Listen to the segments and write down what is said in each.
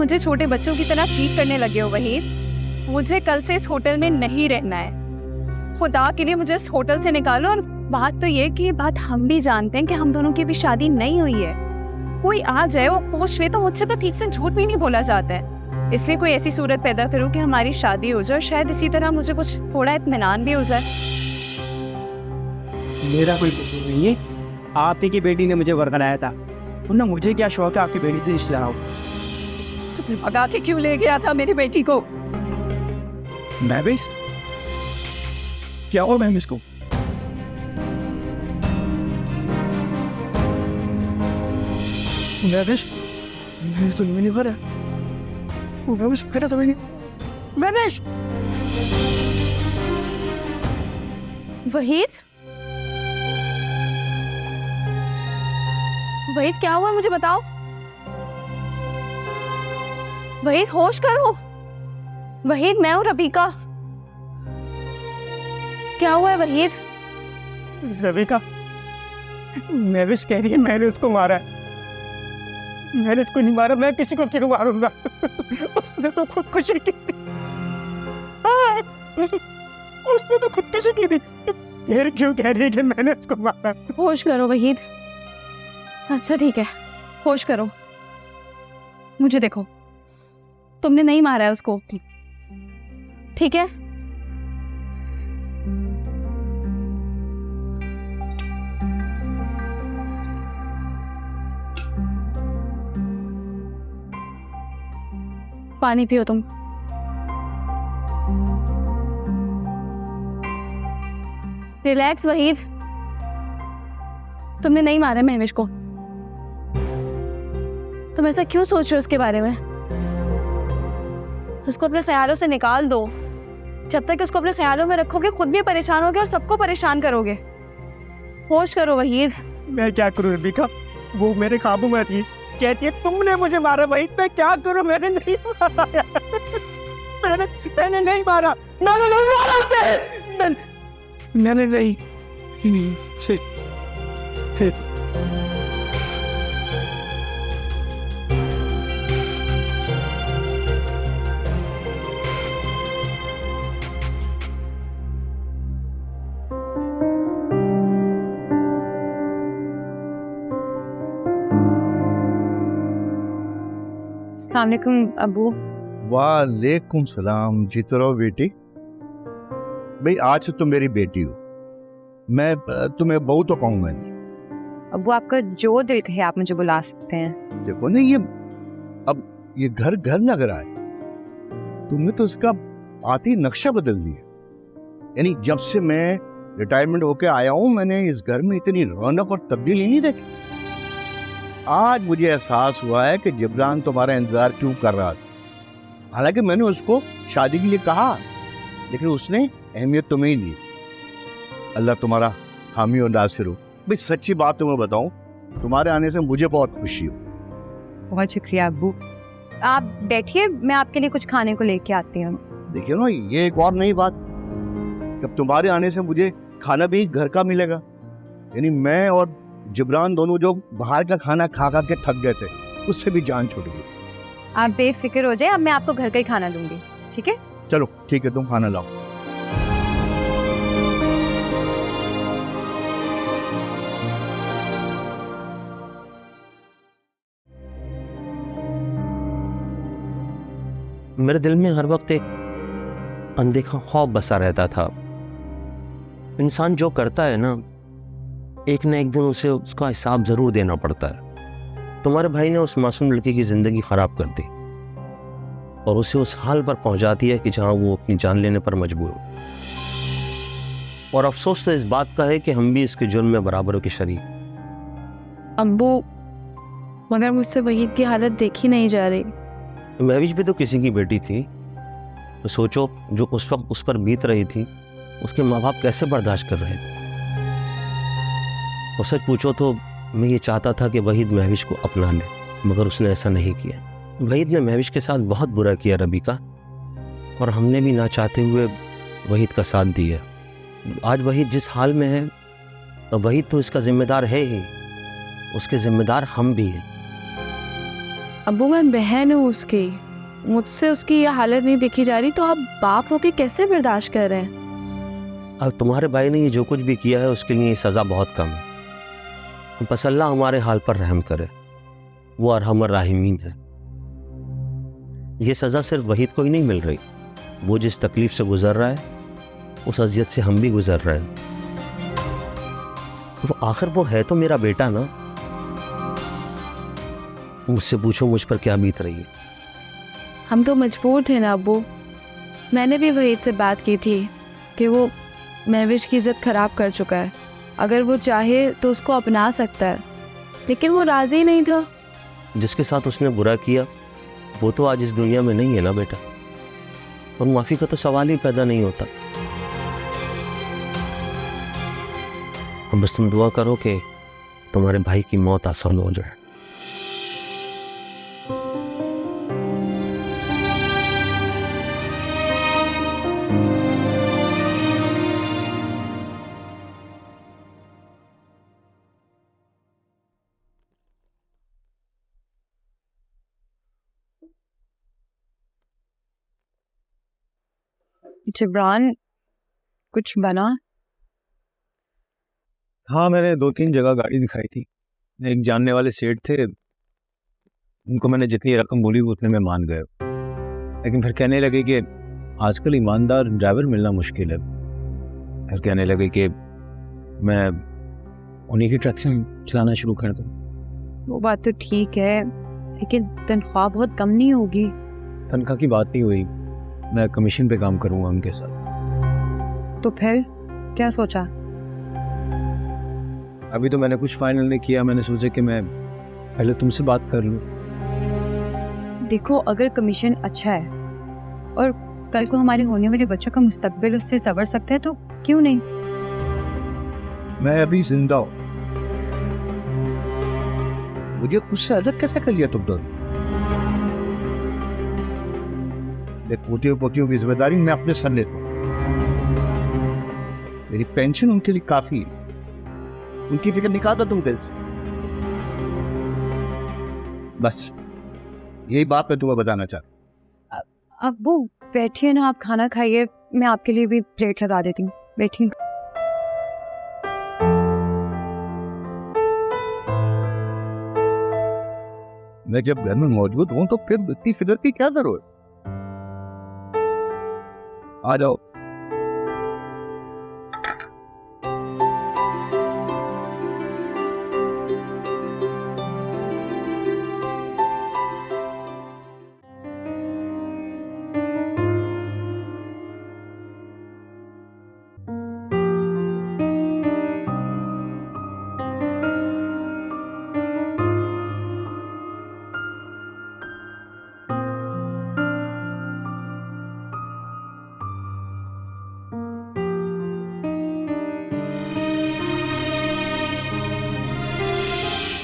मुझे छोटे बच्चों की तरह ट्रीट करने लगे हो वहीद। मुझे कल से इस होटल में नहीं रहना है। खुदा के लिए मुझे इस होटल से निकालो। और बात तो ये कि ये बात हम भी जानते हैं कि हम दोनों की भी शादी नहीं हुई है। कोई आ जाए वो पूछ ले तो मुझसे तो ठीक से झूठ भी नहीं बोला जाता है। इसलिए कोई ऐसी सूरत पैदा करो कि हमारी शादी हो जाए, शायद इसी तरह मुझे कुछ थोड़ा इत्मीनान भी हो जाए। मेरा कोई कसूर नहीं है, आप ही की बेटी ने मुझे वर्गलाया था। वरना मुझे क्या शौक है आपकी बेटी से रिश्ता हो। तो भगा के क्यों ले गया था मेरी बेटी को? महविश, क्या हुआ महविश को? महविश, महविश तो नहीं भरा। महविश फिर तो नहीं। महविश, वहीद, वहीद क्या हुआ मुझे बताओ। वहीद होश करो। वहीद, मैं हूँ रबीका। क्या हुआ है वहीद? रबीका, महविश कह रही है मैंने उसको मारा है। मैंने उसको नहीं मारा, मैं किसी को क्यों मारूंगा? उसने तो खुदकुशी की थी। उसने तो खुदकुशी की थी। फिर क्यों कह रही है कि मैंने उसको मारा? होश करो वहीद। अच्छा ठीक है, होश करो। मुझे देखो, तुमने नहीं मारा है उसको, ठीक है? पानी पियो तुम। रिलैक्स वहीद, तुमने नहीं मारा महविश को। तुम ऐसा क्यों सोच रहे हो उसके बारे में? उसको अपने ख्यालों से निकाल दो। जब तक उसको अपने ख्यालों में रखोगे खुद भी परेशान होगे और सबको परेशान करोगे। होश करो वहीद। मैं क्या करूं रबीका, वो मेरे काबू में थी। कहती है तुमने मुझे मारा। वहीद, मैं क्या करूं? मैंने नहीं मारा। मैंने नहीं मारा। मैंने नहीं मारा उसे। मैंने नहीं अस्सलाम वालेकुम अबू। वालेकुम सलाम। जीते रहो बेटी। भाई आज से तुम मेरी बेटी हो। मैं तुम्हें बहू तो कहूंगा नहीं। अबू आपका जो दिल कहे आप मुझे बुला सकते हैं। देखो ना, अब ये घर घर लग रहा है। तुमने तो इसका आती नक्शा बदल दिया। यानी जब से मैं रिटायरमेंट होके आया हूं, मैंने इस घर में इतनी रौनक और तब्दीली नहीं देखी। आज मुझे एहसास हुआ है कि जिब्रान तुम्हारा इंतजार क्यों कर रहा था। हालांकि मैंने उसको शादी के लिए कहा, लेकिन उसने अहमियत तुम्हें ही दी। अल्लाह तुम्हारा हामी और नासिर हो। भाई सच्ची बात तुम्हें बताऊं, तुम्हारे आने से मुझे बहुत खुशी हो। बहुत शुक्रिया अबू। आप बैठिए, मैं आपके लिए कुछ खाने को लेके आती हूँ। देखिए ना, ये एक और नई बात, जब तुम्हारे आने से मुझे खाना भी घर का मिलेगा। यानी मैं और जिब्रान दोनों जो बाहर का खाना खा खा के थक गए थे, उससे भी जान छूट गई। आप बेफिक्र हो जाए, अब मैं आपको घर का ही खाना दूंगी, ठीक है? चलो ठीक है, तुम खाना लाओ। मेरे दिल में हर वक्त एक अनदेखा खौफ बसा रहता था। इंसान जो करता है ना, एक न एक दिन उसे उसका हिसाब ज़रूर देना पड़ता है। तुम्हारे भाई ने उस मासूम लड़की की ज़िंदगी ख़राब कर दी और उसे उस हाल पर पहुंचा दिया कि जहां वो अपनी जान लेने पर मजबूर हो। और अफसोस तो इस बात का है कि हम भी इसके जुर्म में बराबरों के शरीक। अब्बू, मगर मुझसे वहीद की हालत देखी नहीं जा रही। महविश भी तो किसी की बेटी थी। तो सोचो, जो उस वक्त उस पर बीत रही थी, उसके माँ बाप कैसे बर्दाश्त कर रहे थे। और सच पूछो तो मैं ये चाहता था कि वहीद महविश को अपना ले, मगर उसने ऐसा नहीं किया। वहीद ने महविश के साथ बहुत बुरा किया रबीका, और हमने भी ना चाहते हुए वहीद का साथ दिया। आज वहीद जिस हाल में है, वहीद तो इसका जिम्मेदार है ही, उसके जिम्मेदार हम भी हैं। अब्बू मैं बहन हूँ उसकी, मुझसे उसकी ये हालत नहीं देखी जा रही, तो आप बाप होके कैसे बर्दाश्त कर रहे हैं? अब तुम्हारे भाई ने ये जो कुछ भी किया है उसके लिए सज़ा बहुत कम है। बस अल्लाह हमारे हाल पर रहम करे, वो अरहम राहिमीन है। ये सज़ा सिर्फ वहीद को ही नहीं मिल रही, वो जिस तकलीफ से गुजर रहा है उस अजियत से हम भी गुजर रहे हैं। वो आखिर वो है तो मेरा बेटा ना। मुझसे पूछो मुझ पर क्या बीत रही है। हम तो मजबूर थे ना अब्बू। मैंने भी वहीद से बात की थी कि वो महविश की इज्जत खराब कर चुका है, अगर वो चाहे तो उसको अपना सकता है, लेकिन वो राजी नहीं था। जिसके साथ उसने बुरा किया वो तो आज इस दुनिया में नहीं है ना बेटा, और माफ़ी का तो सवाल ही पैदा नहीं होता। अब बस तुम दुआ करो कि तुम्हारे भाई की मौत आसान हो जाए। जिब्रान, कुछ बना? हाँ, मैंने 2-3 जगह गाड़ी दिखाई थी। एक जानने वाले सेठ थे, उनको मैंने जितनी रकम बोली उतने में मान गए, लेकिन फिर कहने लगे कि आजकल ईमानदार ड्राइवर मिलना मुश्किल है। फिर कहने लगे कि मैं उन्हीं की ट्रक से चलाना शुरू कर दूँ। वो बात तो ठीक है, लेकिन तनख्वाह बहुत कम नहीं होगी? तनख्वाह की बात नहीं हुई, मैं कमीशन पे काम करूँगा उनके साथ। तो फिर क्या सोचा? अभी तो मैंने कुछ फाइनल नहीं किया। मैंने सोचा कि मैं पहले तुमसे बात कर लूँ। देखो, अगर कमीशन अच्छा है और कल को हमारे होने वाले बच्चों का मुस्तकबिल उससे संवर सकता है तो क्यों नहीं? मैं अभी जिंदा हूँ, मुझे खुद से अलग कैसे कर लिया तुम दोनों? पोतियों पोतियों की जिम्मेदारी मैं अपने सर लेता हूँ। मेरी पेंशन उनके लिए काफी है, उनकी फिक्र निकाल दो तुम दिल से। बस यही बात मैं तुम्हें बताना चाहता। अब्बू बैठिए ना, आप खाना खाइए, मैं आपके लिए भी प्लेट लगा देती हूँ, बैठिए। मैं जब घर में मौजूद हूं तो फिर इतनी फिक्र की क्या जरूरत? आ जाओ।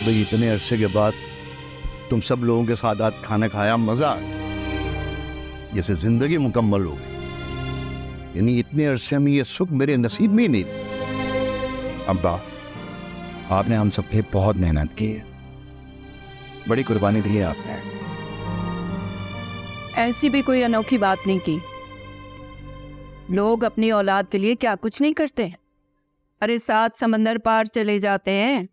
भाई इतने अरसे के बाद तुम सब लोगों के साथ आज खाना खाया, मजा आया, जैसे जिंदगी मुकम्मल हो गई। यानी इतने अरसे में ये सुख मेरे नसीब में ही नहीं। अब्बा, आपने हम सब पे बहुत मेहनत की है, बड़ी कुर्बानी दी है आपने। ऐसी भी कोई अनोखी बात नहीं की। लोग अपनी औलाद के लिए क्या कुछ नहीं करते। अरे 7 समंदर पार चले जाते हैं।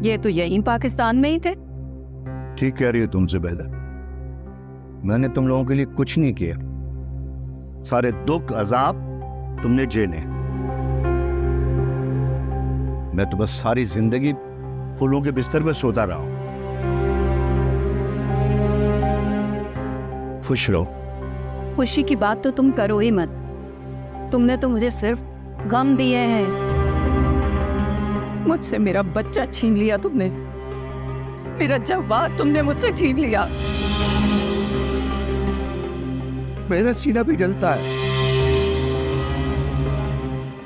ये तो यहीं पाकिस्तान में ही थे। ठीक कह रही हो तुम ज़ुबैदा, मैंने तुम लोगों के लिए कुछ नहीं किया। सारे दुख अजाब तुमने झेले। मैं तो बस सारी जिंदगी फूलों के बिस्तर पर सोता रहा हूं। खुश रहो। खुशी की बात तो तुम करो ही मत। तुमने तो मुझे सिर्फ गम दिए हैं। मुझसे मेरा बच्चा छीन लिया तुमने, मेरा जवाब तुमने मुझसे छीन लिया। मेरा सीना भी जलता है।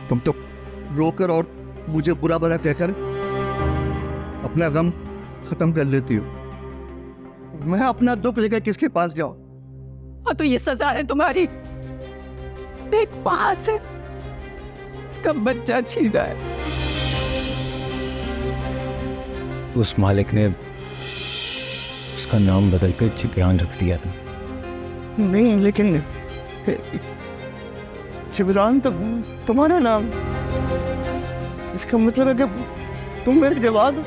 तुम तो रोकर और मुझे बुरा भला कहकर अपना गम खत्म कर लेती हो। मैं अपना दुख लेकर किसके पास जाऊं? हाँ, तो ये सजा है तुम्हारी। एक मां से उसका बच्चा छीना है। तो उस मालिक ने उसका नाम बदल कर जिब्रान रख दिया था। नहीं लेकिन जिब्रान तो तुम्हारा नाम, इसका मतलब है कि तुम मेरे जवाब।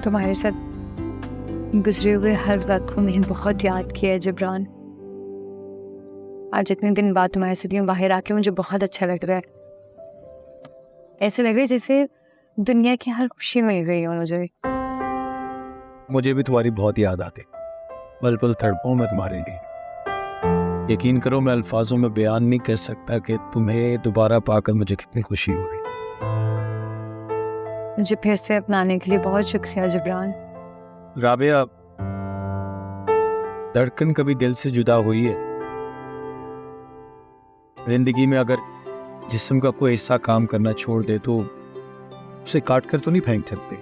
तुम्हारे साथ गुजरे हुए हर वक्त को मैंने बहुत याद किया है जिब्रान। आज इतने दिन बाद तुम्हारे साथ यूं बाहर आके मुझे बहुत अच्छा लग रहा है। ऐसे लग रहा है जैसे दुनिया की हर खुशी मिल गई हो मुझे। मुझे भी तुम्हारी बहुत याद आती, पल पल तड़पाऊं मैं तुम्हारे लिए। यकीन करो मैं अल्फाजों में बयान नहीं कर सकता कि तुम्हें दोबारा पाकर मुझे कितनी खुशी हो रही। मुझे फिर से अपनाने के लिए बहुत शुक्रिया जिब्रान। राबिया, धड़कन कभी दिल से जुदा हुई है? जिंदगी में अगर जिस्म का कोई हिस्सा काम करना छोड़ दे तो उसे काट कर तो नहीं फेंक सकते।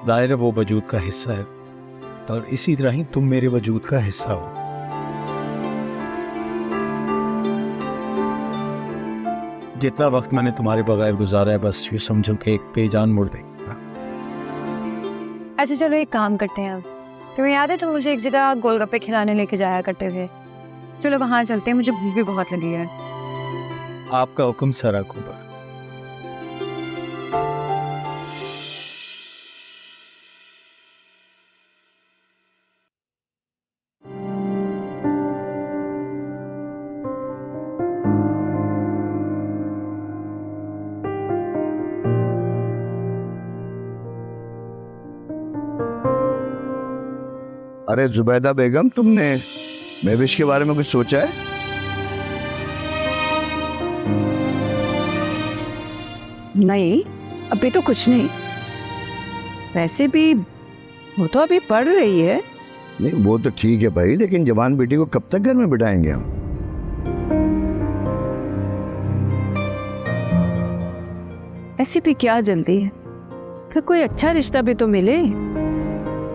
दायरे वो वजूद का हिस्सा है और इसी तरह ही तुम मेरे वजूद का हिस्सा हो। जितना वक्त मैंने तुम्हारे बगैर गुजारा है बस यूं समझो कि एक बेजान मुर्दे। अच्छा चलो एक काम करते हैं। तुम्हें याद है तुम मुझे एक जगह गोलगप्पे खिलाने लेके जाया करते थे? चलो वहां चलते हैं, मुझे भूख भी बहुत लगी है। आपका हुक्म सरा कुबर। अरे जुबैदा बेगम, तुमने महविश के बारे में कुछ सोचा है? नहीं, अभी तो कुछ नहीं। वैसे भी वो तो अभी पढ़ रही है। नहीं वो तो ठीक है भाई, लेकिन जवान बेटी को कब तक घर में बिठाएंगे हम? ऐसी भी क्या जल्दी है, फिर कोई अच्छा रिश्ता भी तो मिले।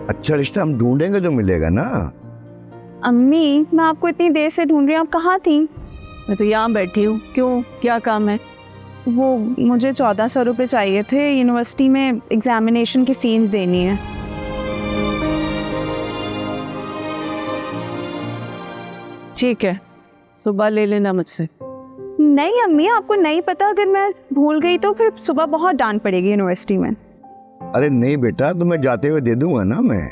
अच्छा रिश्ता हम ढूंढेंगे तो मिलेगा ना। अम्मी, मैं आपको इतनी देर से ढूंढ रही हूँ, आप कहाँ थी? मैं तो यहाँ बैठी हूँ। क्यों, क्या काम है? वो मुझे 1400 रुपये चाहिए थे, यूनिवर्सिटी में एग्जामिनेशन की फीस देनी है। ठीक है, सुबह ले लेना मुझसे। नहीं अम्मी, आपको नहीं पता, अगर मैं भूल गई तो फिर सुबह बहुत डांट पड़ेगी यूनिवर्सिटी में। अरे नहीं बेटा, तुम्हें जाते हुए दे दूंगा ना मैं।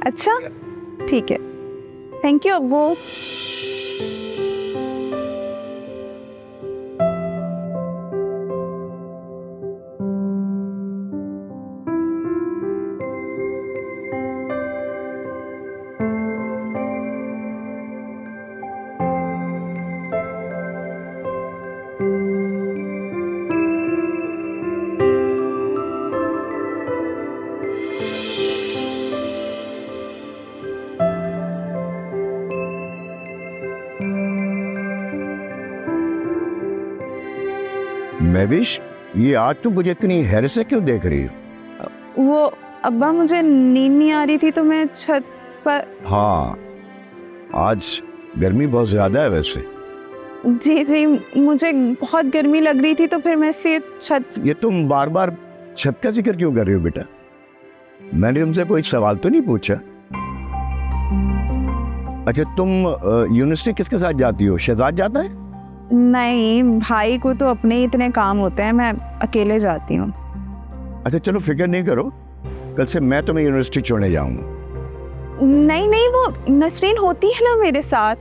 अच्छा ठीक है, थैंक यू अब्बू। महविश, ये आज तुम मुझे इतनी हैरत से क्यों देख रही हो? वो अब्बा, मुझे नींद नहीं आ रही थी तो मैं छत पर। हाँ, आज गर्मी बहुत ज्यादा है वैसे। जी जी, मुझे बहुत गर्मी लग रही थी तो फिर मैं इसलिए छत। ये तुम बार बार छत का जिक्र क्यों कर रही हो बेटा? मैंने तुमसे कोई सवाल तो नहीं पूछा। अच्छा, तुम यूनिवर्सिटी किसके साथ जाती हो? शहजाद जाता है? नहीं, भाई को तो अपने ही इतने काम होते हैं, मैं अकेले जाती हूँ। अच्छा चलो, फिक्र नहीं करो, कल से मैं तुम्हें यूनिवर्सिटी छोड़ने जाऊंगा। नहीं नहीं, वो नसरीन होती है ना मेरे साथ।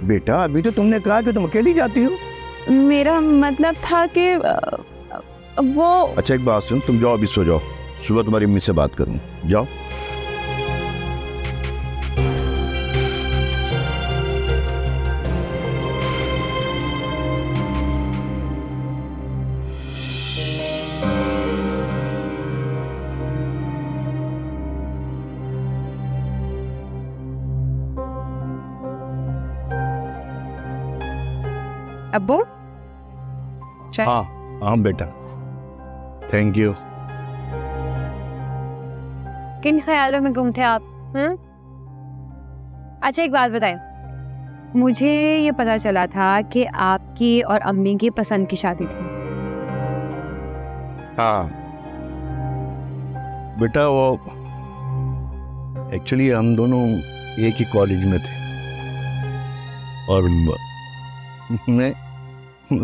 बेटा, अभी तो तुमने कहा कि तुम अकेली जाती हो। मेरा मतलब था कि वो। अच्छा एक बात सुन, तुम जाओ अभी सो जाओ, सुबह तुम्हारी अम्मी से बात करूँ। जाओ। अब्बू, चाय? हाँ बेटा, थैंक यू। किन ख्यालों में गुम थे आप? अच्छा एक बात बताएं, मुझे ये पता चला था कि आपकी और अम्मी की पसंद की शादी थी। हाँ बेटा, वो एक्चुअली हम दोनों एक ही कॉलेज में थे और मैं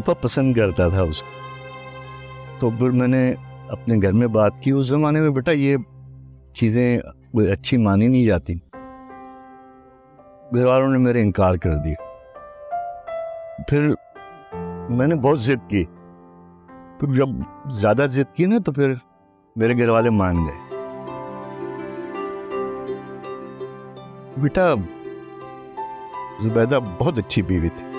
तो पसंद करता था उसको। तो फिर मैंने अपने घर में बात की। उस ज़माने में बेटा ये चीज़ें अच्छी मानी नहीं जाती। घर वालों ने मेरे इनकार कर दिया। फिर मैंने बहुत जिद की। फिर जब ज़्यादा जिद की ना तो फिर मेरे घर वाले मान गए। बेटा, जुबैदा बहुत अच्छी बीवी थी।